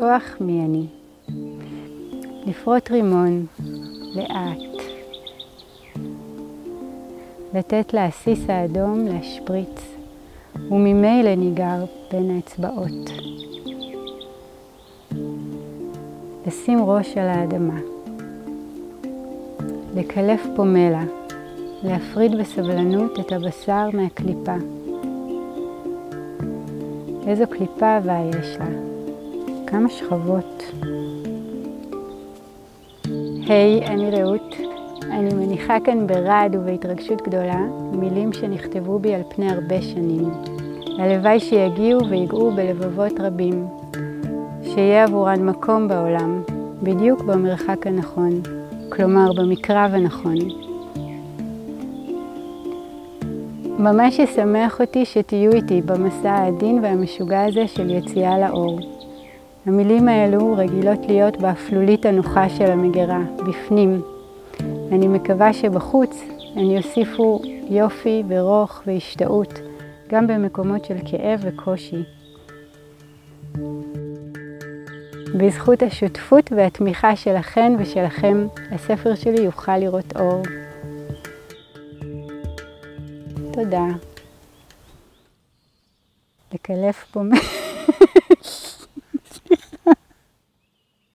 לשכוח מי אני. לפרוט רימון, לאט. לתת לעסיס האדום להשפריץ, וממילא ניגר בין האצבעות. לשים ראש על האדמה. לקלף פומלה, להפריד בסבלנות את הבשר מהקליפה. איזו קליפה יש לה? כמה שכבות. היי, אני רעות. אני מניחה כאן ברעד ובהתרגשות גדולה מילים שנכתבו בי על פני הרבה שנים. הלוואי שיגיעו ויגעו בלבבות רבים. שיהיה עבורן מקום בעולם, בדיוק במרחק הנכון, כלומר במקרב הנכון. ממש ישמח אותי שתהיו איתי במסע העדין והמשוגע הזה של יציאה לאור. המילים האלו רגילות להיות באפלולית הנוחה של המגירה, בפנים. אני מקווה שבחוץ הן יוסיפו יופי ורוך והשתאות, גם במקומות של כאב וקושי. בזכות השותפות והתמיכה שלכן ושלכם, הספר שלי יוכל לראות אור. תודה. לקלף פה